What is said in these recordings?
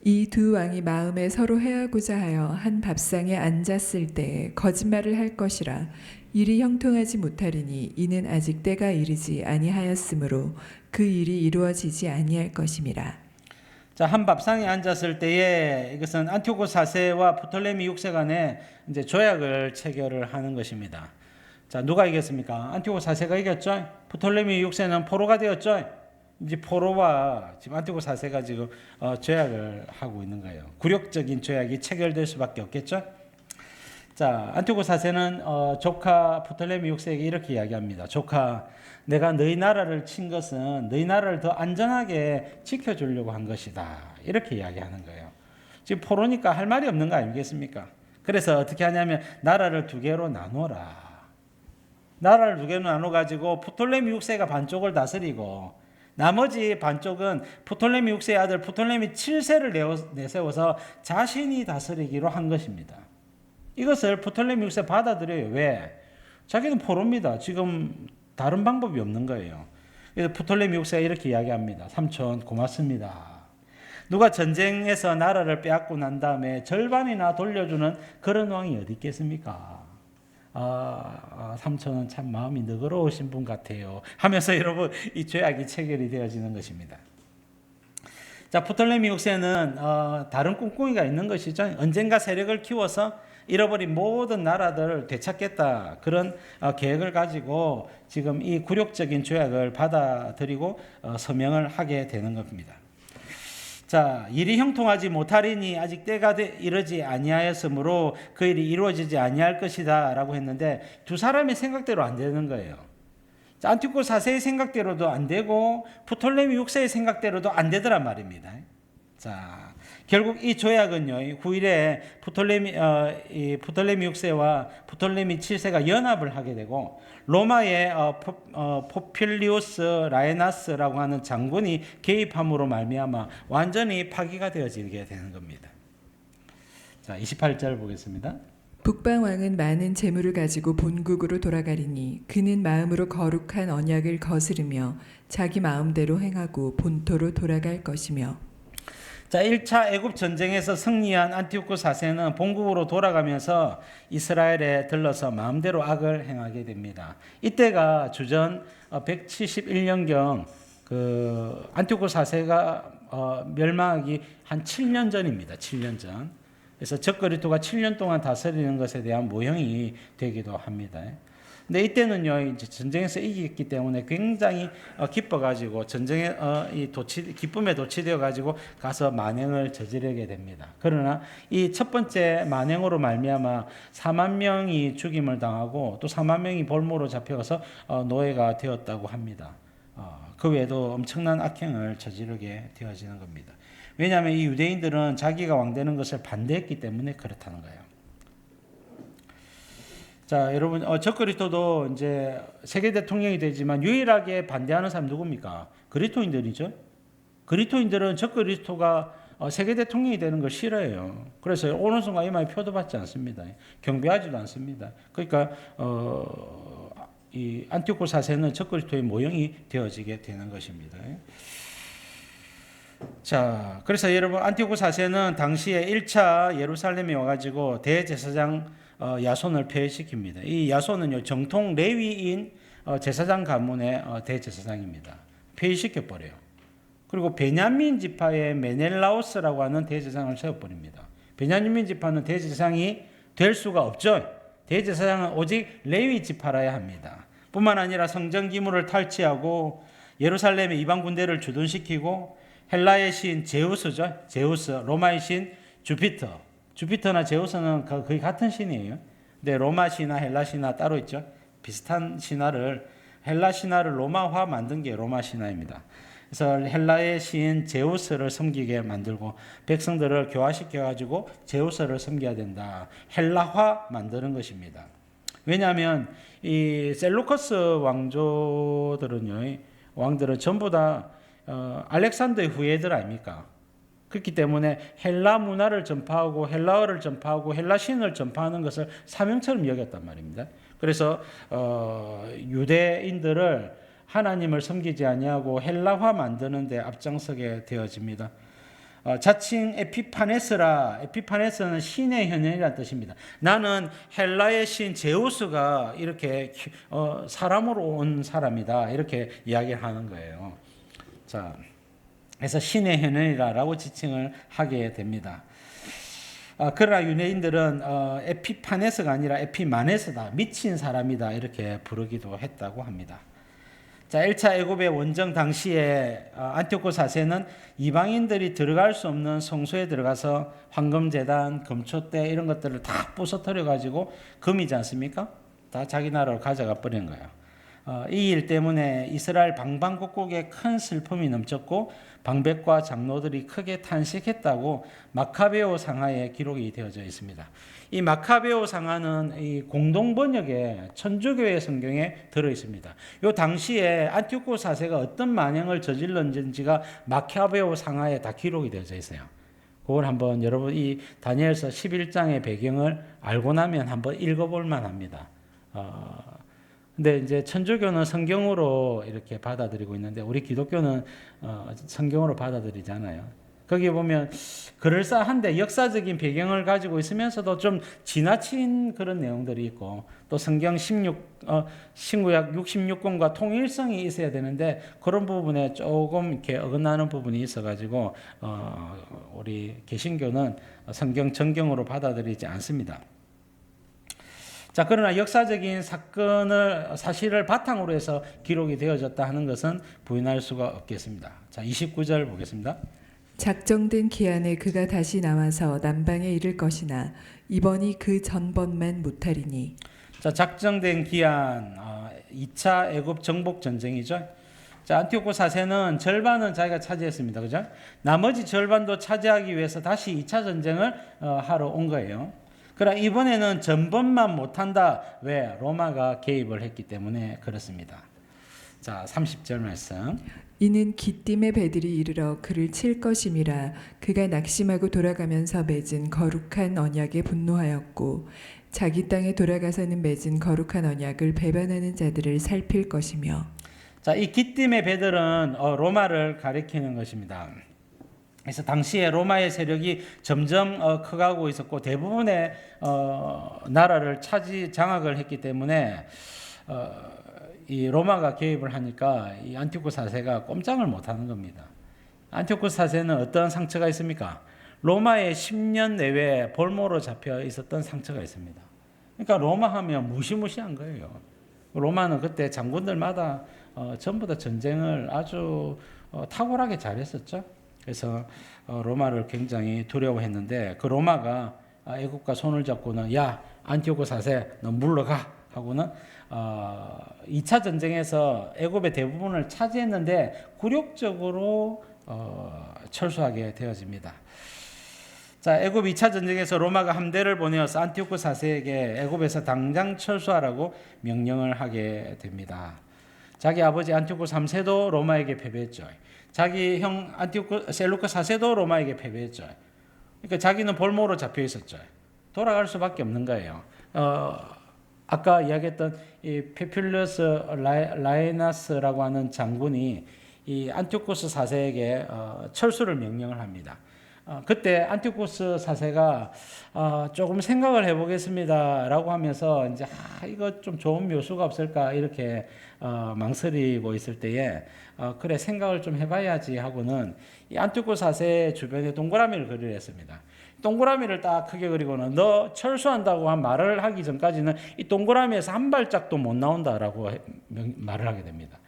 이 두 왕이 마음에 서로 해하고자 하여 한 밥상에 앉았을 때에 거짓말을 할 것이라 일이 형통하지 못하리니 이는 아직 때가 이르지 아니하였으므로 그 일이 이루어지지 아니할 것임이라. 자, 한 밥상에 앉았을 때에 이것은 안티오코 4세와 프톨레미 6세 간에 이제 조약을 체결을 하는 것입니다. 자, 누가 이겼습니까? 안티오코 4세가 이겼죠. 프톨레미 6세는 포로가 되었죠. 이제 포로와 지금 안티오코 4세가 지금 조약을 하고 있는 거예요. 굴욕적인 조약이 체결될 수밖에 없겠죠. 자, 안티오코 4세는 조카 프톨레미 6세에게 이렇게 이야기합니다. 조카, 내가 너희 나라를 친 것은 너희 나라를 더 안전하게 지켜주려고 한 것이다. 이렇게 이야기하는 거예요. 지금 포로니까 할 말이 없는 거 아니겠습니까? 그래서 어떻게 하냐면 나라를 두 개로 나눠라. 나라를 두 개로 나눠가지고 프톨레미 6세가 반쪽을 다스리고 나머지 반쪽은 프톨레미 6세의 아들 프톨레미 7세를 내세워서 자신이 다스리기로 한 것입니다. 이것을 프톨레미 6세 받아들여요. 왜? 자기는 포로입니다. 지금 다른 방법이 없는 거예요. 그래서 프톨레미 6세가 이렇게 이야기합니다. 삼촌 고맙습니다. 누가 전쟁에서 나라를 빼앗고 난 다음에 절반이나 돌려주는 그런 왕이 어디 있겠습니까? 삼촌은 참 마음이 너그러우신 분 같아요. 하면서 여러분 이 조약이 체결이 되어지는 것입니다. 자, 프톨레미 6세는 다른 꿍꿍이가 있는 것이죠. 언젠가 세력을 키워서 잃어버린 모든 나라들을 되찾겠다. 그런 계획을 가지고 지금 이 굴욕적인 조약을 받아들이고 서명을 하게 되는 겁니다. 자, 일이 형통하지 못하리니 아직 때가 이르지 아니하였으므로 그 일이 이루어지지 아니할 것이다 라고 했는데 두 사람의 생각대로 안 되는 거예요. 자, 안티오코 4세의 생각대로도 안 되고 프톨레미 6세의 생각대로도 안 되더란 말입니다. 자, 결국 이 조약은요, 후일에 프톨레미 6세와 프톨레미 7세가 연합을 하게 되고 로마의 포필리우스 라에나스라고 하는 장군이 개입함으로 말미암아 완전히 파기가 되어지게 되는 겁니다. 자, 28절 보겠습니다. 북방왕은 많은 재물을 가지고 본국으로 돌아가리니 그는 마음으로 거룩한 언약을 거스르며 자기 마음대로 행하고 본토로 돌아갈 것이며. 자, 1차 애굽 전쟁에서 승리한 안티오코 4세는 본국으로 돌아가면서 이스라엘에 들러서 마음대로 악을 행하게 됩니다. 이때가 주전 171년경 그 안티오코 4세가 멸망하기 한 7년 전입니다. 7년 전. 그래서 적그리스도가 7년 동안 다스리는 것에 대한 모형이 되기도 합니다. 근데 이때는요, 이제 전쟁에서 이겼기 때문에 굉장히 기뻐가지고 전쟁에 기쁨에 도취되어가지고 가서 만행을 저지르게 됩니다. 그러나 이 첫 번째 만행으로 말미암아 4만 명이 죽임을 당하고 또 4만 명이 볼모로 잡혀가서 노예가 되었다고 합니다. 그 외에도 엄청난 악행을 저지르게 되어지는 겁니다. 왜냐하면 이 유대인들은 자기가 왕되는 것을 반대했기 때문에 그렇다는 거예요. 자, 여러분, 적그리스도도 이제 세계 대통령이 되지만 유일하게 반대하는 사람 누굽니까? 그리스도인들이죠. 그리스도인들은 적그리스도가 세계 대통령이 되는 걸 싫어해요. 그래서 오는 순간 이 말이 표도받지 않습니다. 경배하지도 않습니다. 그러니까 이 안티오코 4세는 적그리스도의 모형이 되어지게 되는 것입니다. 자, 그래서 여러분 안티오코 4세는 당시에 1차 예루살렘에 와가지고 대제사장 야손을 폐위시킵니다. 이 야손은요 정통 레위인 제사장 가문의 대제사장입니다. 폐위시켜 버려요. 그리고 베냐민 지파의 메넬라오스라고 하는 대제사장을 세워버립니다. 베냐민 지파는 대제사장이 될 수가 없죠. 대제사장은 오직 레위 지파라야 합니다. 뿐만 아니라 성전 기물을 탈취하고 예루살렘에 이방 군대를 주둔시키고 헬라의 신 제우스죠. 제우스, 로마의 신 주피터. 주피터나 제우스는 거의 같은 신이에요. 근데 로마 신화, 헬라 신화 따로 있죠. 비슷한 신화를 헬라 신화를 로마화 만든 게 로마 신화입니다. 그래서 헬라의 신 제우스를 섬기게 만들고 백성들을 교화시켜 가지고 제우스를 섬겨야 된다. 헬라화 만드는 것입니다. 왜냐하면 이 셀루커스 왕들은 전부 다 알렉산더의 후예들 아닙니까? 그렇기 때문에 헬라 문화를 전파하고 헬라어를 전파하고 헬라 신을 전파하는 것을 사명처럼 여겼단 말입니다. 그래서 유대인들을 하나님을 섬기지 아니하고 헬라화 만드는 데 앞장서게 되어집니다. 자칭 에피파네스라. 에피파네스는 신의 현현이라는 뜻입니다. 나는 헬라의 신 제우스가 이렇게 사람으로 온 사람이다. 이렇게 이야기를 하는 거예요. 자, 그래서 신의 현현이라고 지칭을 하게 됩니다. 그러나 유대인들은 에피파네스가 아니라 에피마네스다. 미친 사람이다. 이렇게 부르기도 했다고 합니다. 자, 1차 애굽의 원정 당시에 안티오코 4세는 이방인들이 들어갈 수 없는 성소에 들어가서 황금제단, 금초대 이런 것들을 다 부서뜨려 가지고 금이지 않습니까? 다 자기 나라로 가져가 버린 거예요. 이 일 때문에 이스라엘 방방곡곡에 큰 슬픔이 넘쳤고 방백과 장로들이 크게 탄식했다고 마카베오 상하에 기록이 되어져 있습니다. 이 마카베오 상하는 이 공동 번역의 천주교의 성경에 들어 있습니다. 요 당시에 안티오코 4세가 어떤 만행을 저질렀는지가 마카베오 상하에 다 기록이 되어져 있어요. 그걸 한번 여러분 이 다니엘서 11장의 배경을 알고 나면 한번 읽어볼 만합니다. 근데 이제 천주교는 성경으로 이렇게 받아들이고 있는데 우리 기독교는 성경으로 받아들이잖아요. 거기 보면 그럴싸한데 역사적인 배경을 가지고 있으면서도 좀 지나친 그런 내용들이 있고 또 성경 신구약 66권과 통일성이 있어야 되는데 그런 부분에 조금 이렇게 어긋나는 부분이 있어가지고 우리 개신교는 성경 정경으로 받아들이지 않습니다. 자, 그러나 역사적인 사실을 바탕으로 해서 기록이 되어졌다 하는 것은 부인할 수가 없겠습니다. 자, 29절 보겠습니다. 작정된 기한에 그가 다시 나와서 남방에 이를 것이나 이번이 그 전번만 못하리니. 자, 작정된 기한 2차 애굽 정복 전쟁이죠. 자, 안티오코 4세는 절반은 자기가 차지했습니다. 그죠? 나머지 절반도 차지하기 위해서 다시 2차 전쟁을 하러 온 거예요. 그러나 이번에는 전번만 못한다. 왜? 로마가 개입을 했기 때문에 그렇습니다. 자, 30절 말씀. 이는 기띔의 배들이 이르러 그를 칠 것임이라 그가 낙심하고 돌아가면서 맺은 거룩한 언약에 분노하였고 자기 땅에 돌아가서는 맺은 거룩한 언약을 배반하는 자들을 살필 것이며. 자, 이 기띔의 배들은 로마를 가리키는 것입니다. 그래서 당시에 로마의 세력이 점점 커가고 있었고 대부분의 나라를 장악을 했기 때문에 이 로마가 개입을 하니까 이 안티오코 4세가 꼼짝을 못하는 겁니다. 안티오코 4세는 어떤 상처가 있습니까? 로마의 10년 내외 볼모로 잡혀 있었던 상처가 있습니다. 그러니까 로마 하면 무시무시한 거예요. 로마는 그때 장군들마다 전부 다 전쟁을 아주 탁월하게 잘했었죠. 그래서 로마를 굉장히 두려워했는데 그 로마가 애국과 손을 잡고는 야 안티오코 4세 너 물러가 하고는 2차 전쟁에서 애굽의 대부분을 차지했는데 굴욕적으로 철수하게 되어집니다. 자, 애굽 2차 전쟁에서 로마가 함대를 보내어서 안티오코 4세에게 애굽에서 당장 철수하라고 명령을 하게 됩니다. 자기 아버지 안티오코 3세도 로마에게 패배했죠. 자기 형 안티오코 셀루카 4세도 로마에게 패배했죠. 그러니까 자기는 볼모로 잡혀 있었죠. 돌아갈 수밖에 없는 거예요. 아까 이야기했던 이 페퓰러스 라에나스라고 하는 장군이 이 안티오코스 4세에게 철수를 명령을 합니다. 그때 안티오코스 4세가 조금 생각을 해보겠습니다라고 하면서 이제 이거 좀 좋은 묘수가 없을까 이렇게 망설이고 있을 때에 그래 생각을 좀 해봐야지 하고는 이 안티오코스 4세 주변에 동그라미를 그리려 했습니다. 동그라미를 딱 크게 그리고는 너 철수한다고 한 말을 하기 전까지는 이 동그라미에서 한 발짝도 못 나온다라고 말을 하게 됩니다.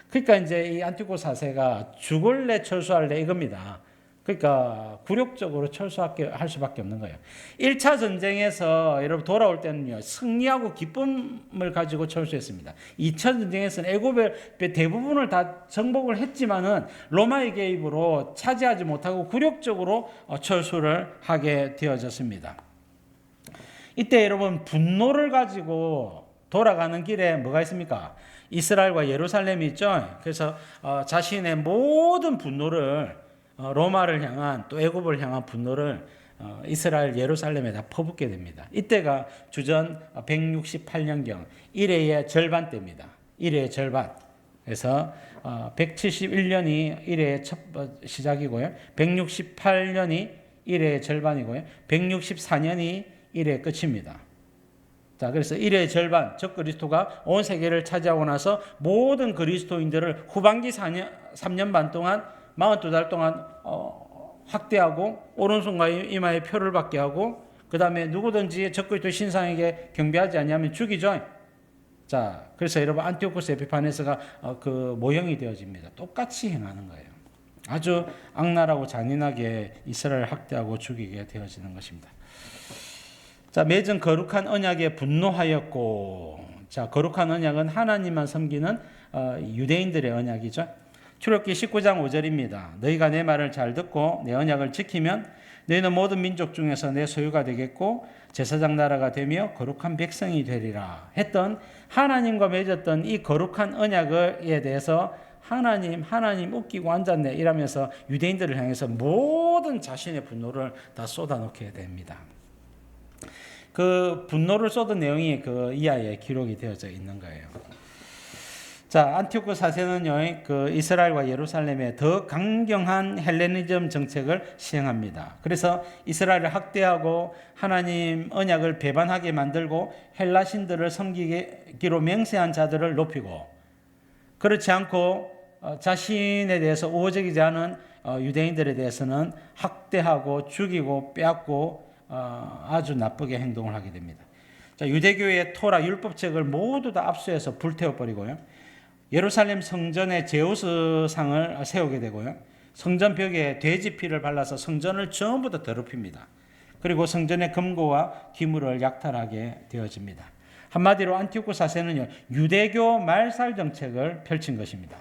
그러니까 이제 이 안티오코스 4세가 죽을래 철수할래 이겁니다. 그러니까 굴욕적으로 철수할 수밖에 없는 거예요. 1차 전쟁에서 여러분 돌아올 때는요. 승리하고 기쁨을 가지고 철수했습니다. 2차 전쟁에서는 애굽의 대부분을 다 정복을 했지만은 로마의 개입으로 차지하지 못하고 굴욕적으로 철수를 하게 되어졌습니다. 이때 여러분 분노를 가지고 돌아가는 길에 뭐가 있습니까? 이스라엘과 예루살렘이 있죠. 그래서 자신의 모든 분노를 로마를 향한 또 애굽을 향한 분노를 이스라엘 예루살렘에 다 퍼붓게 됩니다. 이때가 주전 168년경 1회의 절반 때입니다. 1회의 절반. 그래서 171년이 일의 첫 시작이고요. 168년이 일의 절반이고요. 164년이 일의 끝입니다. 자, 그래서 일의 절반, 적 그리스도가 온 세계를 차지하고 나서 모든 그리스도인들을 후반기 3년 반 동안 42달 동안 확대하고 오른손과 이마에 표를 받게 하고 그 다음에 누구든지 적 그리스도 신상에게 경배하지 아니하면 죽이죠. 자, 그래서 여러분 안티오코스 에피파네스가 그 모형이 되어집니다. 똑같이 행하는 거예요. 아주 악랄하고 잔인하게 이스라엘을 학대하고 죽이게 되어지는 것입니다. 자, 맺은 거룩한 언약에 분노하였고, 자, 거룩한 언약은 하나님만 섬기는 유대인들의 언약이죠. 출애굽기 19장 5절입니다. 너희가 내 말을 잘 듣고 내 언약을 지키면 너희는 모든 민족 중에서 내 소유가 되겠고 제사장 나라가 되며 거룩한 백성이 되리라 했던 하나님과 맺었던 이 거룩한 언약에 대해서 하나님 웃기고 앉았네 이러면서 유대인들을 향해서 모든 자신의 분노를 다 쏟아놓게 됩니다. 그 분노를 쏟은 내용이 그 이하에 기록이 되어져 있는 거예요. 자, 안티오코 사세는요, 그 이스라엘과 예루살렘에 더 강경한 헬레니즘 정책을 시행합니다. 그래서 이스라엘을 학대하고 하나님 언약을 배반하게 만들고 헬라 신들을 섬기기로 맹세한 자들을 높이고 그렇지 않고 자신에 대해서 우호적이지 않은 유대인들에 대해서는 학대하고 죽이고 빼앗고 아주 나쁘게 행동을 하게 됩니다. 자, 유대교의 토라 율법책을 모두 다 압수해서 불태워버리고요. 예루살렘 성전에 제우스 상을 세우게 되고요. 성전 벽에 돼지 피를 발라서 성전을 전부 다 더럽힙니다. 그리고 성전의 금고와 기물을 약탈하게 되어집니다. 한마디로 안티오코 사세는요, 유대교 말살 정책을 펼친 것입니다.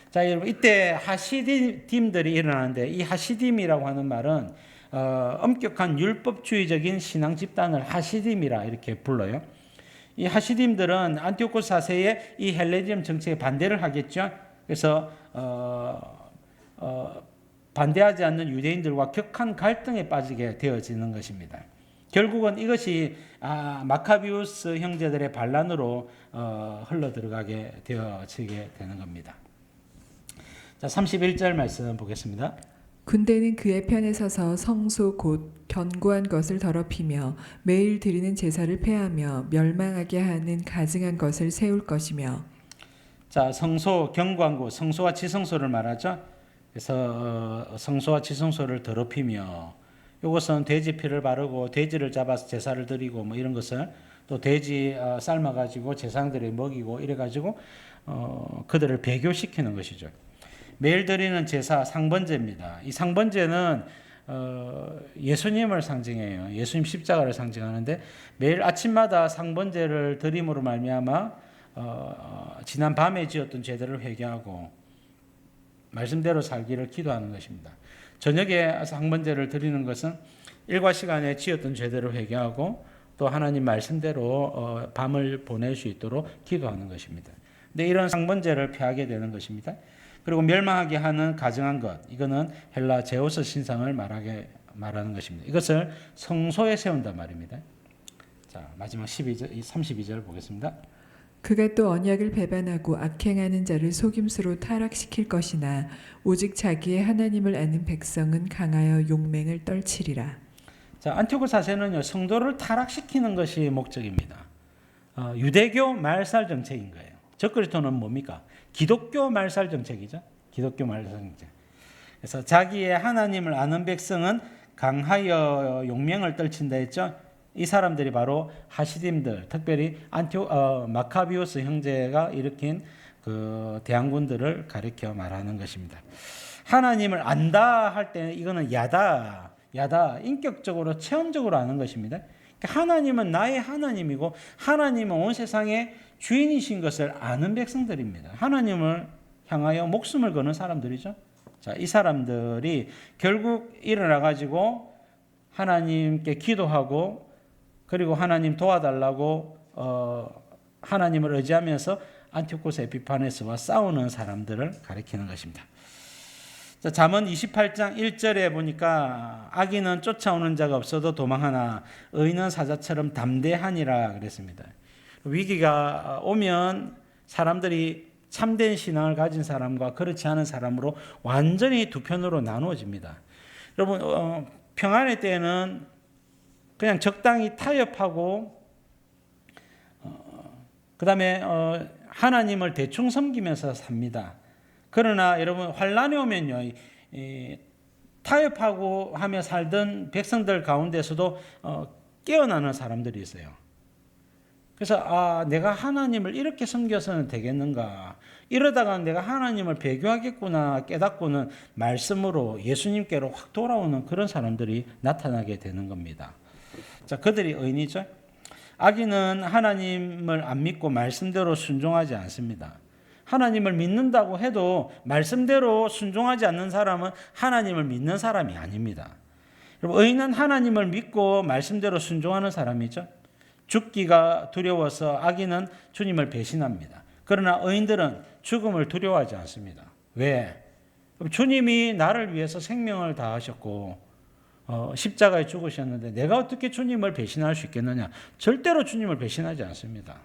자, 여러분, 이때 하시딤들이 일어나는데 이 하시딤이라고 하는 말은 엄격한 율법주의적인 신앙 집단을 하시딤이라 이렇게 불러요. 이 하시딤들은 안티오코스 사세의 이 헬레니즘 정책에 반대를 하겠죠. 그래서 반대하지 않는 유대인들과 격한 갈등에 빠지게 되어지는 것입니다. 결국은 이것이 마카비우스 형제들의 반란으로 흘러 들어가게 되어지게 되는 겁니다. 자, 31절 말씀 보겠습니다. 군대는 그의 편에 서서 성소 곧 견고한 것을 더럽히며 매일 드리는 제사를 폐하며 멸망하게 하는 가증한 것을 세울 것이며. 자, 성소, 견고한 곳, 성소와 지성소를 말하죠. 그래서 성소와 지성소를 더럽히며 이것은 돼지 피를 바르고 돼지를 잡아서 제사를 드리고 뭐 이런 것을 또 돼지 삶아가지고 제사장들이 먹이고 이래가지고 그들을 배교시키는 것이죠. 매일 드리는 제사 상번제입니다. 이 상번제는 예수님을 상징해요. 예수님 십자가를 상징하는데 매일 아침마다 상번제를 드림으로 말미암아 지난 밤에 지었던 죄들을 회개하고 말씀대로 살기를 기도하는 것입니다. 저녁에 상번제를 드리는 것은 일과 시간에 지었던 죄들을 회개하고 또 하나님 말씀대로 밤을 보낼 수 있도록 기도하는 것입니다. 근데 이런 상번제를 피하게 되는 것입니다. 그리고 멸망하게 하는 가증한 것, 이거는 헬라 제우스 신상을 말하는 것입니다. 이것을 성소에 세운단 말입니다. 자, 마지막 32절 보겠습니다. 그가 또 언약을 배반하고 악행하는 자를 속임수로 타락시킬 것이나 오직 자기의 하나님을 아는 백성은 강하여 용맹을 떨치리라. 자, 안티오코 사세는요, 성도를 타락시키는 것이 목적입니다. 유대교 말살 정책인 거예요. 적그리스도는 뭡니까? 기독교 말살 정책이죠. 기독교 말살 정책. 그래서 자기의 하나님을 아는 백성은 강하여 용맹을 떨친다 했죠. 이 사람들이 바로 하시딤들, 특별히 마카비우스 형제가 일으킨 그 대항군들을 가리켜 말하는 것입니다. 하나님을 안다 할 때는 이거는 야다, 인격적으로 체험적으로 아는 것입니다. 하나님은 나의 하나님이고 하나님은 온 세상의 주인이신 것을 아는 백성들입니다. 하나님을 향하여 목숨을 거는 사람들이죠. 자, 이 사람들이 결국 일어나 가지고 하나님께 기도하고 그리고 하나님 도와달라고 하나님을 의지하면서 안티오코스 에피파네스와 싸우는 사람들을 가리키는 것입니다. 자, 잠언 28장 1절에 보니까 악인은 쫓아오는 자가 없어도 도망하나 의인은 사자처럼 담대하니라 그랬습니다. 위기가 오면 사람들이 참된 신앙을 가진 사람과 그렇지 않은 사람으로 완전히 두 편으로 나누어집니다. 여러분 평안의 때에는 그냥 적당히 타협하고 그 다음에 하나님을 대충 섬기면서 삽니다. 그러나 여러분 환란이 오면요, 타협하고 하며 살던 백성들 가운데서도 깨어나는 사람들이 있어요. 그래서 내가 하나님을 이렇게 섬겨서는 되겠는가, 이러다가 내가 하나님을 배교하겠구나 깨닫고는 말씀으로 예수님께로 확 돌아오는 그런 사람들이 나타나게 되는 겁니다. 자, 그들이 의인이죠. 악인은 하나님을 안 믿고 말씀대로 순종하지 않습니다. 하나님을 믿는다고 해도 말씀대로 순종하지 않는 사람은 하나님을 믿는 사람이 아닙니다. 여러분, 의인은 하나님을 믿고 말씀대로 순종하는 사람이죠. 죽기가 두려워서 악인은 주님을 배신합니다. 그러나 의인들은 죽음을 두려워하지 않습니다. 왜? 주님이 나를 위해서 생명을 다하셨고 십자가에 죽으셨는데 내가 어떻게 주님을 배신할 수 있겠느냐? 절대로 주님을 배신하지 않습니다.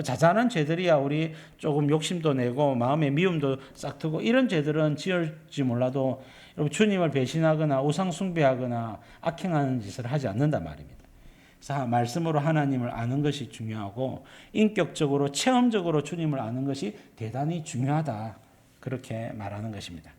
자잘한 죄들이야 우리 조금 욕심도 내고 마음에 미움도 싹트고 이런 죄들은 지을지 몰라도 여러분 주님을 배신하거나 우상 숭배하거나 악행하는 짓을 하지 않는단 말입니다. 그래서 말씀으로 하나님을 아는 것이 중요하고 인격적으로 체험적으로 주님을 아는 것이 대단히 중요하다. 그렇게 말하는 것입니다.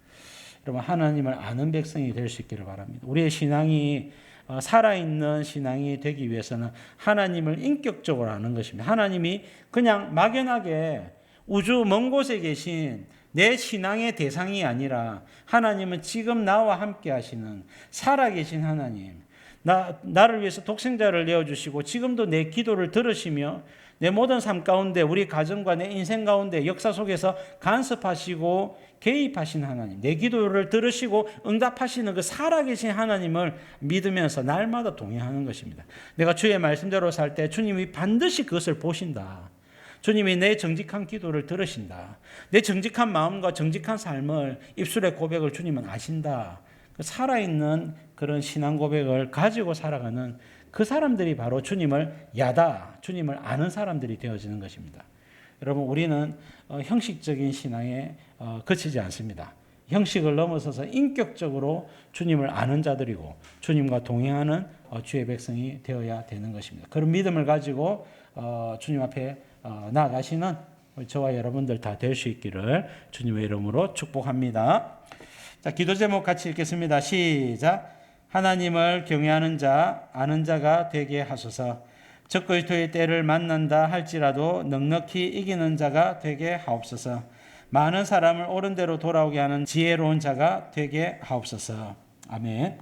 여러분 하나님을 아는 백성이 될 수 있기를 바랍니다. 우리의 신앙이 살아있는 신앙이 되기 위해서는 하나님을 인격적으로 아는 것입니다. 하나님이 그냥 막연하게 우주 먼 곳에 계신 내 신앙의 대상이 아니라 하나님은 지금 나와 함께 하시는 살아계신 하나님, 나를 위해서 독생자를 내어주시고 지금도 내 기도를 들으시며 내 모든 삶 가운데 우리 가정과 내 인생 가운데 역사 속에서 간섭하시고 개입하신 하나님, 내 기도를 들으시고 응답하시는 그 살아계신 하나님을 믿으면서 날마다 동행하는 것입니다. 내가 주의 말씀대로 살 때 주님이 반드시 그것을 보신다. 주님이 내 정직한 기도를 들으신다. 내 정직한 마음과 정직한 삶을 입술의 고백을 주님은 아신다. 그 살아있는 그런 신앙 고백을 가지고 살아가는 그 사람들이 바로 주님을 주님을 아는 사람들이 되어지는 것입니다. 여러분 우리는 형식적인 신앙에 그치지 않습니다. 형식을 넘어서서 인격적으로 주님을 아는 자들이고 주님과 동행하는 주의 백성이 되어야 되는 것입니다. 그런 믿음을 가지고 주님 앞에 나아가시는 저와 여러분들 다 될 수 있기를 주님의 이름으로 축복합니다. 자, 기도 제목 같이 읽겠습니다. 시작. 하나님을 경외하는 자, 아는 자가 되게 하소서. 적그리스도의 때를 만난다 할지라도 넉넉히 이기는 자가 되게 하옵소서. 많은 사람을 옳은 대로 돌아오게 하는 지혜로운 자가 되게 하옵소서. 아멘.